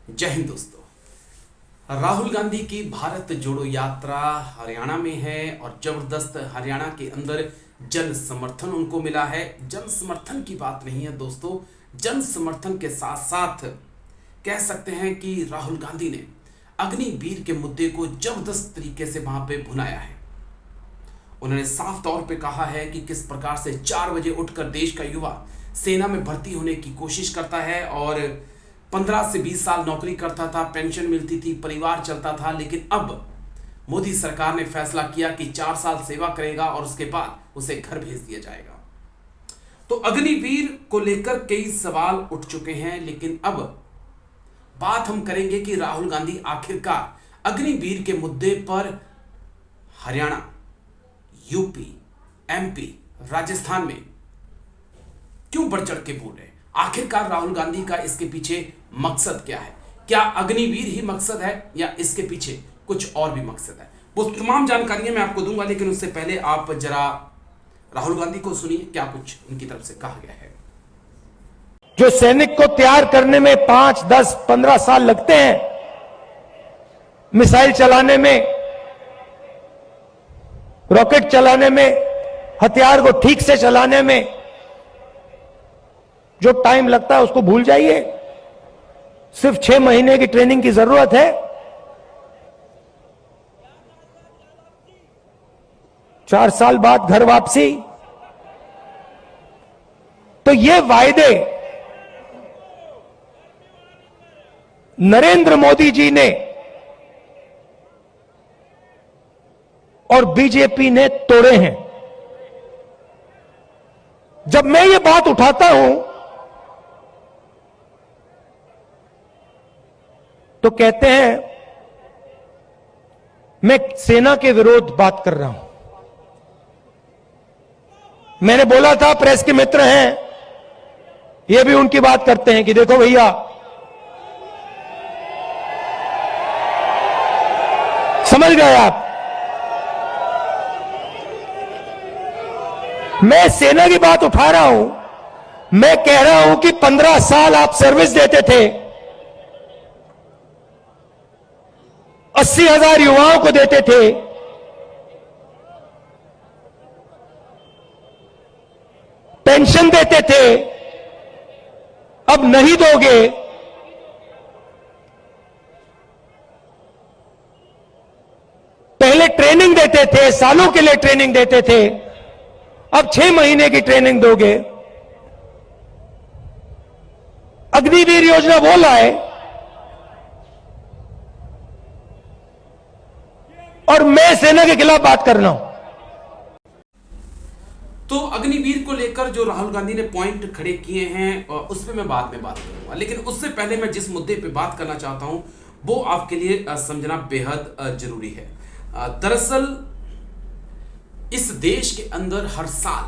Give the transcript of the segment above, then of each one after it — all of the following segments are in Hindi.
जय हिंद दोस्तों। राहुल गांधी की भारत जोड़ो यात्रा हरियाणा में है और जबरदस्त हरियाणा के अंदर जन समर्थन उनको मिला है। जन समर्थन की बात नहीं है दोस्तों, जन समर्थन के साथ साथ कह सकते हैं कि राहुल गांधी ने अग्निवीर के मुद्दे को जबरदस्त तरीके से वहां पे भुनाया है। उन्होंने साफ तौर पे कहा है कि किस प्रकार से 4 बजे उठकर देश का युवा सेना में भर्ती होने की कोशिश करता है और 15 से 20 साल नौकरी करता था, पेंशन मिलती थी, परिवार चलता था। लेकिन अब मोदी सरकार ने फैसला किया कि 4 साल सेवा करेगा और उसके बाद उसे घर भेज दिया जाएगा। तो अग्निवीर को लेकर कई सवाल उठ चुके हैं, लेकिन अब बात हम करेंगे कि राहुल गांधी आखिरकार अग्निवीर के मुद्दे पर हरियाणा, यूपी, एमपी, राजस्थान में क्यों बढ़ चढ़ के बोल रहे हैं। आखिरकार राहुल गांधी का इसके पीछे मकसद क्या है? क्या अग्निवीर ही मकसद है या इसके पीछे कुछ और भी मकसद है? वो तमाम जानकारियां मैं आपको दूंगा, लेकिन उससे पहले आप जरा राहुल गांधी को सुनिए क्या कुछ उनकी तरफ से कहा गया है। जो सैनिक को तैयार करने में 5, 10, 15 साल लगते हैं, मिसाइल चलाने में, रॉकेट चलाने में, हथियार को ठीक से चलाने में जो टाइम लगता है उसको भूल जाइए। सिर्फ 6 महीने की ट्रेनिंग की जरूरत है। 4 साल बाद घर वापसी। तो ये वायदे नरेंद्र मोदी जी ने और बीजेपी ने तोड़े हैं। जब मैं ये बात उठाता हूं तो कहते हैं मैं सेना के विरोध बात कर रहा हूं। मैंने बोला था प्रेस के मित्र हैं, ये भी उनकी बात करते हैं कि देखो भैया, समझ गए आप, मैं सेना की बात उठा रहा हूं। मैं कह रहा हूं कि 15 साल आप सर्विस देते थे, 80,000 युवाओं को देते थे, पेंशन देते थे, अब नहीं दोगे। पहले ट्रेनिंग देते थे, सालों के लिए ट्रेनिंग देते थे, अब 6 महीने की ट्रेनिंग दोगे। अग्निवीर योजना वो लाए और मैं सेना के खिलाफ बात कर रहा हूं। तो अग्निवीर को लेकर जो राहुल गांधी ने पॉइंट खड़े किए हैं उस पर मैं बाद में बात करूंगा, लेकिन उससे पहले मैं जिस मुद्दे पे बात करना चाहता हूं वो आपके लिए समझना बेहद जरूरी है। दरअसल इस देश के अंदर हर साल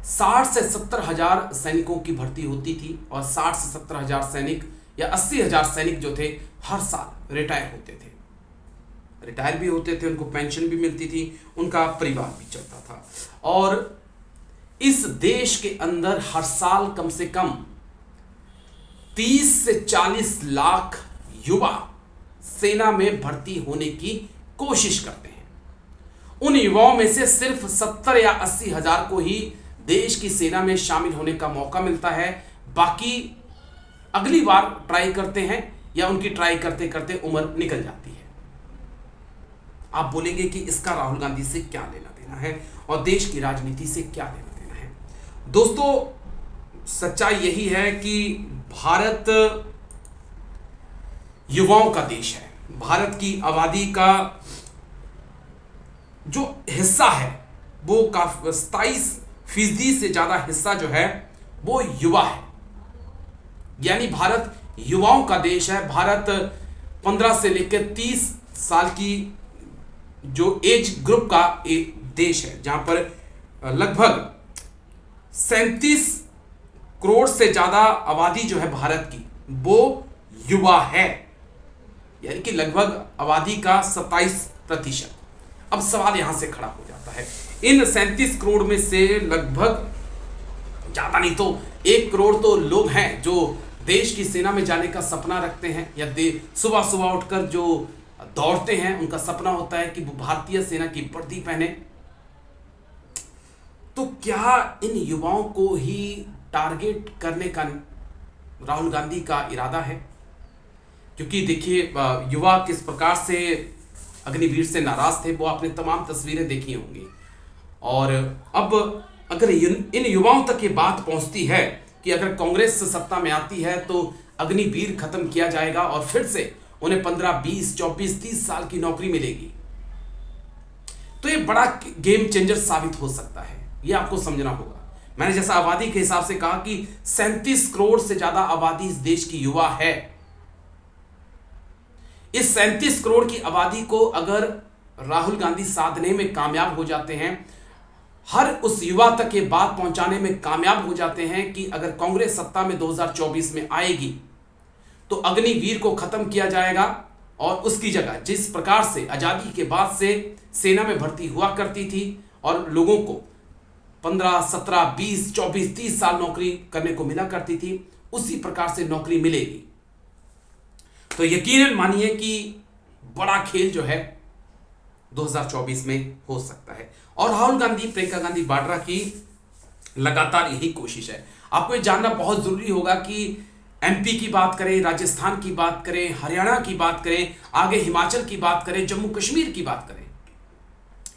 60 से 70 हजार सैनिकों की भर्ती होती थी और 60 से 70 हजार सैनिक या 80,000 सैनिक जो थे हर साल रिटायर होते थे। रिटायर भी होते थे, उनको पेंशन भी मिलती थी, उनका परिवार भी चलता था। और इस देश के अंदर हर साल कम से कम 30 से 40 लाख युवा सेना में भर्ती होने की कोशिश करते हैं। उन युवाओं में से सिर्फ 70 या 80 हजार को ही देश की सेना में शामिल होने का मौका मिलता है। बाकी अगली बार ट्राई करते हैं या उनकी ट्राई करते करते उम्र निकल जाती है। आप बोलेंगे कि इसका राहुल गांधी से क्या लेना देना है और देश की राजनीति से क्या लेना देना है? दोस्तों, सच्चाई यही है कि भारत युवाओं का देश है। भारत की आबादी का जो हिस्सा है वो काफी 27% से ज्यादा हिस्सा जो है वो युवा है, यानी भारत युवाओं का देश है। भारत 15 से लेकर 30 साल की जो एज ग्रुप का एक देश है, जहां पर लगभग 37 करोड़ से ज्यादा आबादी जो है भारत की वो युवा है, यानी कि लगभग आबादी का 27%। अब सवाल यहां से खड़ा हो जाता है, इन 37 करोड़ में से लगभग ज्यादा नहीं तो 1 करोड़ तो लोग हैं जो देश की सेना में जाने का सपना रखते हैं या सुबह सुबह उठकर जो दौड़ते हैं उनका सपना होता है कि वो भारतीय सेना की वर्दी पहने। तो क्या इन युवाओं को ही टारगेट करने का राहुल गांधी का इरादा है? क्योंकि देखिए युवा किस प्रकार से अग्निवीर से नाराज थे वो आपने तमाम तस्वीरें देखी होंगी। और अब अगर इन युवाओं तक ये बात पहुंचती है कि अगर कांग्रेस सत्ता में आती है तो अग्निवीर खत्म किया जाएगा और फिर से उन्हें 15, 20, 24, 30 साल की नौकरी मिलेगी, तो ये बड़ा गेम चेंजर साबित हो सकता है। ये आपको समझना होगा। मैंने जैसा आबादी के हिसाब से कहा कि 37 करोड़ से ज्यादा आबादी इस देश की युवा है। इस 37 करोड़ की आबादी को अगर राहुल गांधी साधने में कामयाब हो जाते हैं, हर उस युवा तक ये बात पहुंचाने में कामयाब हो जाते हैं कि अगर कांग्रेस सत्ता में 2024 में आएगी तो अग्निवीर को खत्म किया जाएगा और उसकी जगह जिस प्रकार से आजादी के बाद से सेना में भर्ती हुआ करती थी और लोगों को 15, 17, 20, 24, 30 साल नौकरी करने को मिला करती थी, उसी प्रकार से नौकरी मिलेगी। तो यकीनन मानिए कि बड़ा खेल जो है 2024 में हो सकता है। और राहुल गांधी, प्रियंका गांधी वाड्रा की लगातार यही कोशिश है। आपको ये जानना बहुत जरूरी होगा कि एमपी की बात करें, राजस्थान की बात करें, हरियाणा की बात करें, आगे हिमाचल की बात करें, जम्मू कश्मीर की बात करें,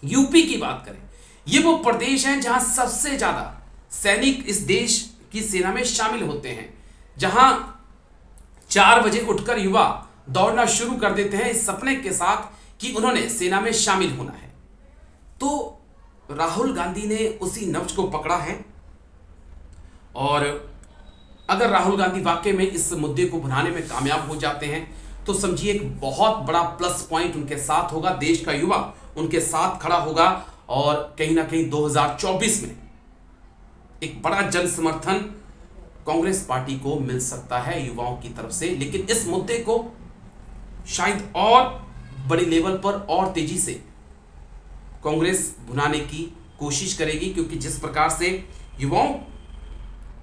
यूपी की बात करें, ये वो प्रदेश हैं जहां सबसे ज्यादा सैनिक इस देश की सेना में शामिल होते हैं, जहां 4 बजे उठकर युवा दौड़ना शुरू कर देते हैं इस सपने के साथ कि उन्होंने सेना में शामिल होना है। तो राहुल गांधी ने उसी नब्ज को पकड़ा है और अगर राहुल गांधी वाकई में इस मुद्दे को भुनाने में कामयाब हो जाते हैं तो समझिए एक बहुत बड़ा प्लस पॉइंट उनके साथ होगा। देश का युवा उनके साथ खड़ा होगा और कहीं ना कहीं 2024 में एक बड़ा जन समर्थन कांग्रेस पार्टी को मिल सकता है युवाओं की तरफ से। लेकिन इस मुद्दे को शायद और बड़ी लेवल पर और तेजी से कांग्रेस भुनाने की कोशिश करेगी, क्योंकि जिस प्रकार से युवाओं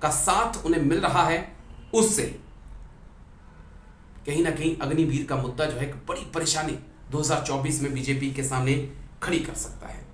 का साथ उन्हें मिल रहा है उससे कहीं ना कहीं अग्निवीर का मुद्दा जो है एक बड़ी परेशानी 2024 में बीजेपी के सामने खड़ी कर सकता है।